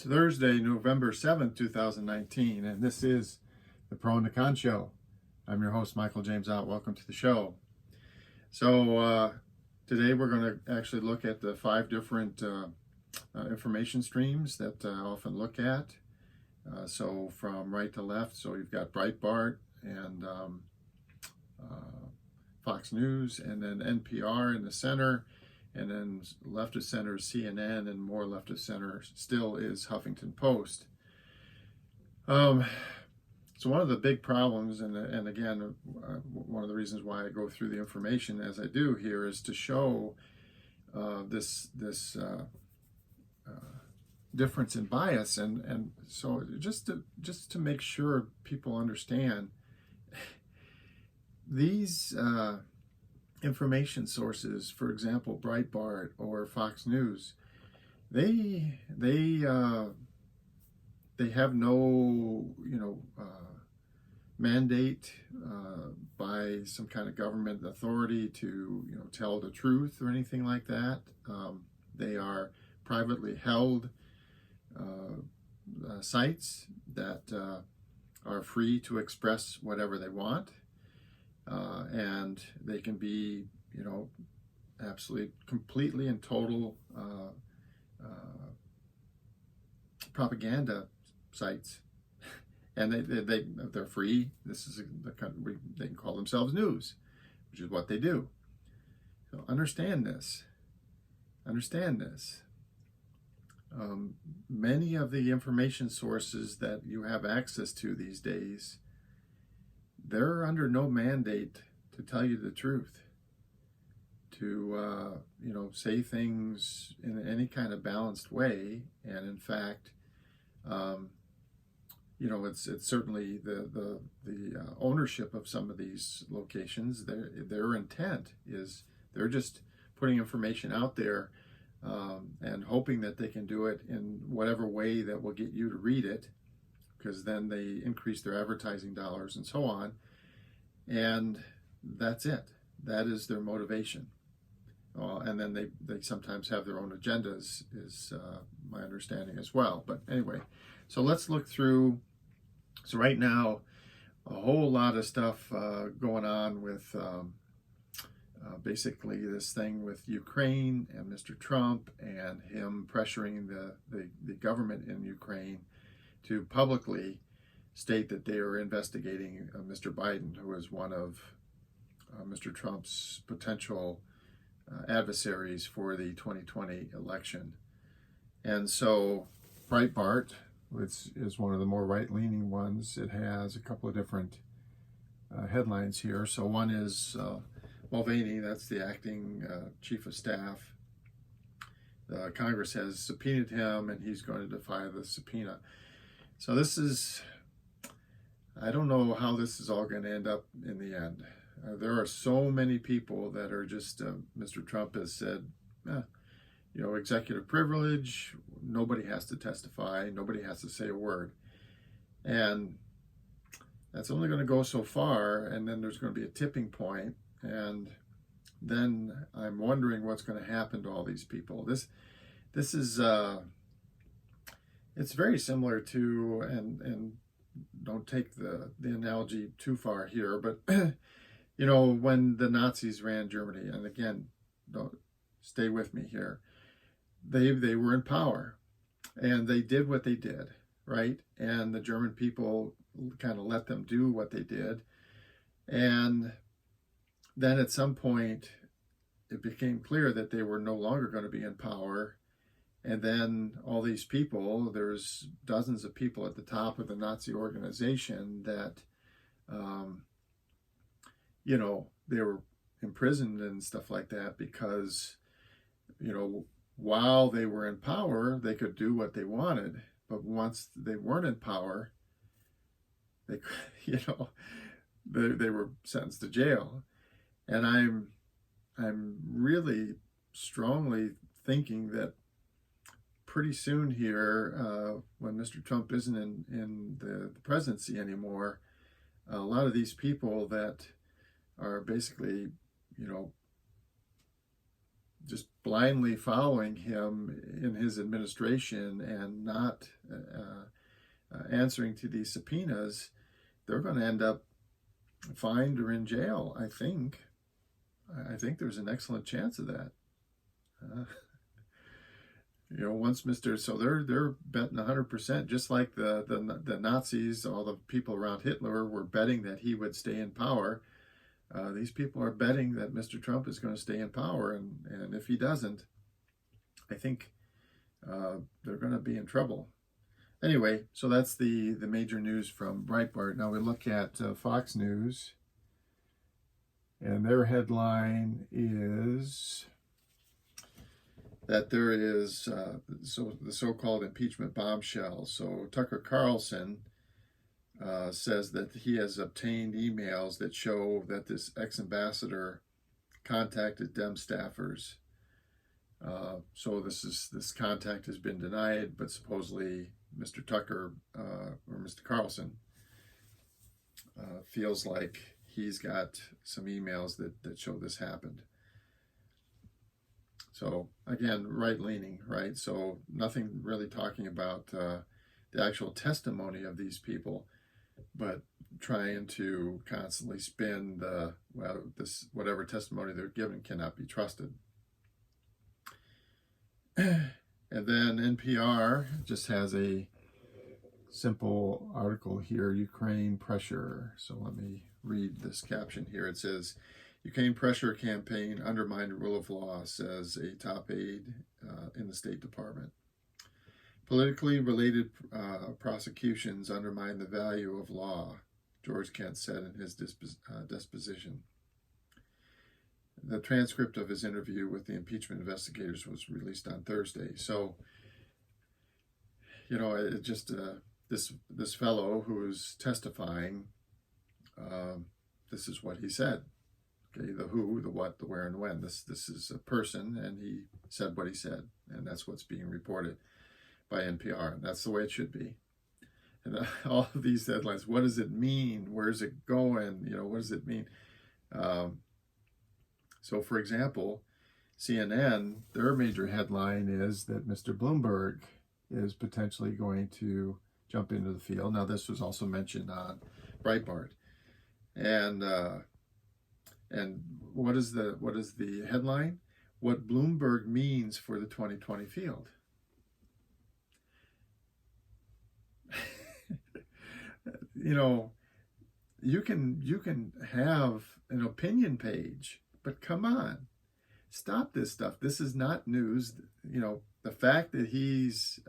It's Thursday, November 7th, 2019, and this is the Pro and the Con Show. I'm your host, Michael James Ott. Welcome to the show. So today we're going to actually look at the 5 different information streams that I often look at. So from right to left, so you've got Breitbart and Fox News, and then NPR in the center. And then left of center is CNN, and more left of center still is Huffington Post. So one of the big problems, and again, one of the reasons why I go through the information as I do here is to show this difference in bias, and so just to make sure people understand these. Information sources, for example, Breitbart or Fox News, they have no mandate by some kind of government authority to tell the truth or anything like that. They are privately held sites that are free to express whatever they want. And they can be, absolutely, completely and total propaganda sites, and they're free. This is they can call themselves news, which is what they do. So understand this. Many of the information sources that you have access to these days, they're under no mandate to tell you the truth, to say things in any kind of balanced way. And in fact, it's certainly the ownership of some of these locations. Their intent is they're just putting information out there and hoping that they can do it in whatever way that will get you to read it, because then they increase their advertising dollars and so on. And that's it. That is their motivation. And then they sometimes have their own agendas, is my understanding as well. But anyway, so let's look through. So right now, a whole lot of stuff going on with basically this thing with Ukraine and Mr. Trump and him pressuring the government in Ukraine to publicly state that they are investigating Mr. Biden, who is one of Mr. Trump's potential adversaries for the 2020 election. And so Breitbart, which is one of the more right-leaning ones, it has a couple of different headlines here. So one is Mulvaney, that's the acting chief of staff. Congress has subpoenaed him, and he's going to defy the subpoena. So this is, I don't know how this is all going to end up in the end. There are so many people that are just, Mr. Trump has said, executive privilege, nobody has to testify, nobody has to say a word. And that's only going to go so far, and then there's going to be a tipping point, and then I'm wondering what's going to happen to all these people. This is, it's very similar to, and don't take the analogy too far here, but when the Nazis ran Germany, and again, don't stay with me here, they were in power, and they did what they did, right? And the German people kind of let them do what they did, and then at some point it became clear that they were no longer going to be in power. And then all these people, there's dozens of people at the top of the Nazi organization that, they were imprisoned and stuff like that because, while they were in power, they could do what they wanted. But once they weren't in power, they were sentenced to jail. And I'm really strongly thinking that pretty soon here, when Mr. Trump isn't in the presidency anymore, a lot of these people that are basically, just blindly following him in his administration and not answering to these subpoenas, they're going to end up fined or in jail, I think. I think there's an excellent chance of that. Once so they're betting 100%, just like the Nazis, all the people around Hitler were betting that he would stay in power. These people are betting that Mr. Trump is going to stay in power, and if he doesn't, I think they're going to be in trouble. Anyway, so that's the major news from Breitbart. Now we look at Fox News, and their headline is that there is the so-called impeachment bombshell. So Tucker Carlson says that he has obtained emails that show that this ex-ambassador contacted Dem staffers. So this contact has been denied, but supposedly Mr. Tucker or Mr. Carlson feels like he's got some emails that show this happened. So again, right-leaning, right? So nothing really talking about the actual testimony of these people, but trying to constantly spin this whatever testimony they're given cannot be trusted. And then NPR just has a simple article here, Ukraine pressure. So let me read this caption here. It says, Ukraine pressure campaign undermined rule of law, says a top aide in the State Department. Politically related prosecutions undermine the value of law, George Kent said in his disposition. The transcript of his interview with the impeachment investigators was released on Thursday. So, it just this fellow who is testifying, this is what he said. Okay, the who, the what, the where, and when. This is a person, and he said what he said, and that's what's being reported by NPR, and that's the way it should be. And all of these headlines, what does it mean? Where's it going? What does it mean? So, for example, CNN, their major headline is that Mr. Bloomberg is potentially going to jump into the field. Now, this was also mentioned on Breitbart, and what is the headline? What Bloomberg means for the 2020 field. You can have an opinion page, but come on, stop this stuff. This is not news. The fact that he's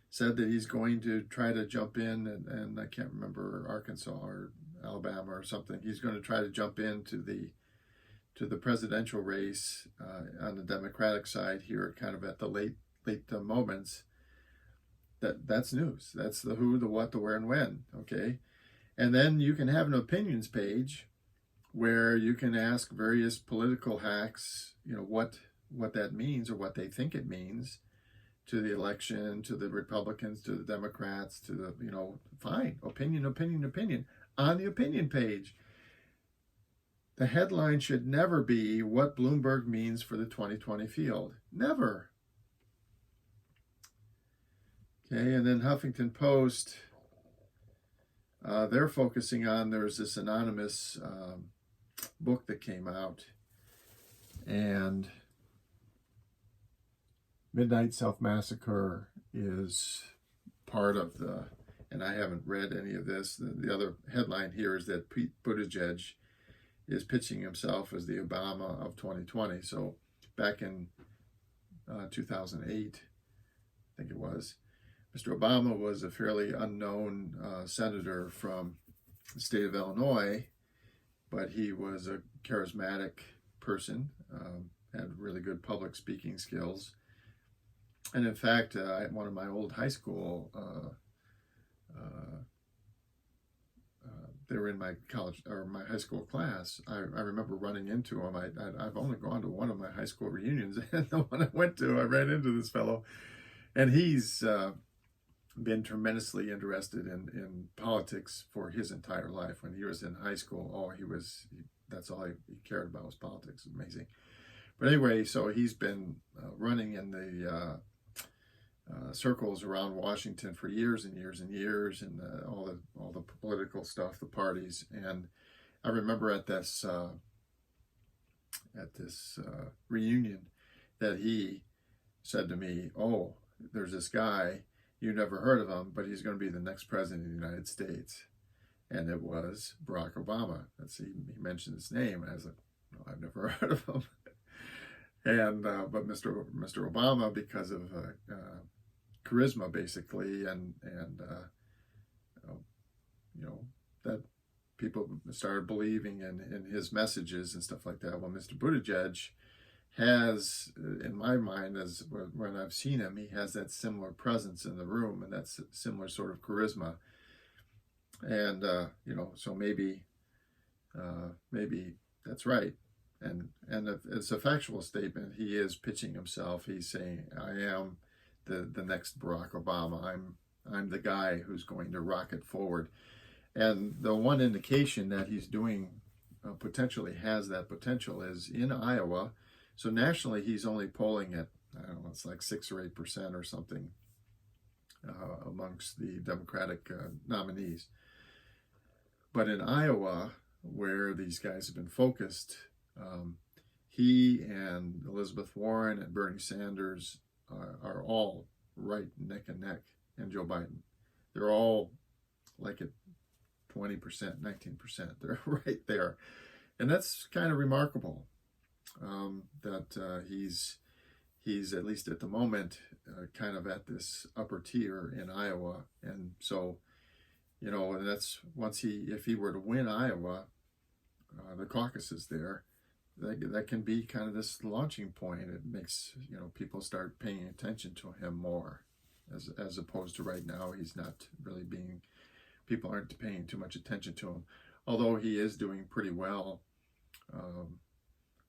said that he's going to try to jump in, and I can't remember, Arkansas or Alabama or something. He's going to try to jump into the presidential race on the Democratic side here, kind of at the late moments. That's news. That's the who, the what, the where, and when. Okay, and then you can have an opinions page where you can ask various political hacks, what that means or what they think it means to the election, to the Republicans, to the Democrats, to the fine opinion on the opinion page. The headline should never be what Bloomberg means for the 2020 field. Never. Okay, and then Huffington Post, they're focusing on, there's this anonymous book that came out, and Midnight Self-Massacre is part of and I haven't read any of this. The other headline here is that Pete Buttigieg is pitching himself as the Obama of 2020. So back in 2008, I think it was, Mr. Obama was a fairly unknown senator from the state of Illinois, but he was a charismatic person, had really good public speaking skills. And in fact, one of my old high school, they were in my college or my high school class. I remember running into him. I've only gone to one of my high school reunions, and the one I went to, I ran into this fellow, and he's been tremendously interested in politics for his entire life. When he was in high school, that's all he cared about was politics. Amazing. But anyway, so he's been running in the circles around Washington for years and years and years, and all the political stuff, the parties. And I remember at this reunion that he said to me, "Oh, there's this guy, you never heard of him, but he's going to be the next president of the United States." And it was Barack Obama. He mentioned his name, and I was like, "No, I've never heard of him." And but Mr. Obama, because of charisma, basically, and that people started believing in his messages and stuff like that. Well, Mr. Buttigieg has, in my mind, as when I've seen him, he has that similar presence in the room and that similar sort of charisma. And so maybe that's right. And it's a factual statement. He is pitching himself. He's saying, "I am the next Barack Obama. I'm the guy who's going to rocket forward." And the one indication that he's doing potentially has that potential is in Iowa. So nationally, he's only polling at, I don't know, it's like 6 or 8% or something amongst the Democratic nominees. But in Iowa, where these guys have been focused, he and Elizabeth Warren and Bernie Sanders are all right neck and neck, and Joe Biden. They're all like at 20%, 19%. They're right there. And that's kind of remarkable that he's at least at the moment kind of at this upper tier in Iowa. And so, and that's if he were to win Iowa, the caucuses there, that can be kind of this launching point. It makes, people start paying attention to him more as opposed to right now. He's not really people aren't paying too much attention to him, although he is doing pretty well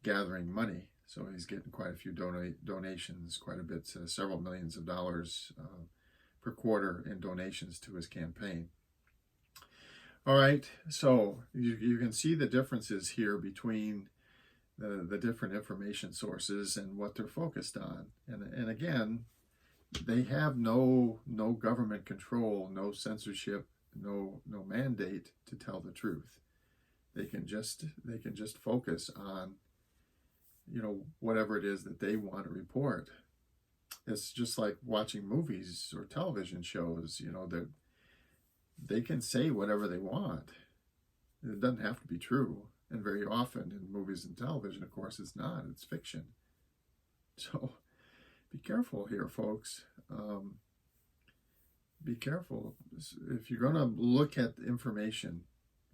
gathering money. So he's getting quite a few donations, quite a bit, several millions of dollars per quarter in donations to his campaign. All right, so you can see the differences here between the different information sources and what they're focused on. And again, they have no government control, no censorship, no mandate to tell the truth. They can just focus on whatever it is that they want to report. It's just like watching movies or television shows. That they can say whatever they want. It doesn't have to be true. And very often in movies and television, of course, it's not. It's fiction. So be careful here, folks. Be careful. If you're going to look at information,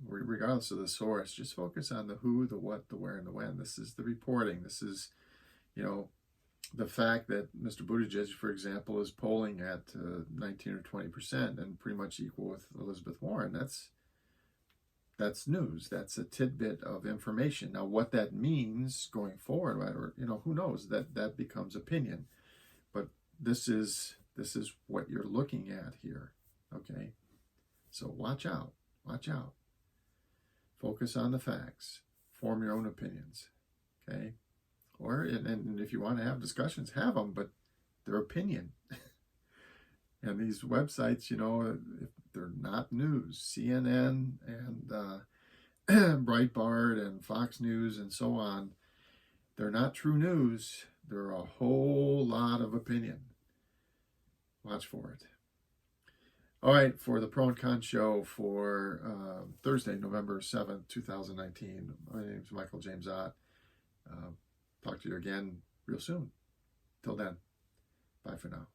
regardless of the source, just focus on the who, the what, the where, and the when. This is the reporting. This is, the fact that Mr. Buttigieg, for example, is polling at 19 or 20% and pretty much equal with Elizabeth Warren. That's news. That's a tidbit of information. Now, what that means going forward, or who knows? That becomes opinion. But this is what you're looking at here. Okay, so watch out. Watch out. Focus on the facts. Form your own opinions. Okay, and if you want to have discussions, have them, but they're opinion. And these websites, if they're not news, CNN and Breitbart and Fox News and so on, they're not true news. They're a whole lot of opinion. Watch for it. All right, for the Pro and Con Show for Thursday, November 7th, 2019, my name is Michael James Ott. Talk to you again real soon. Till then, bye for now.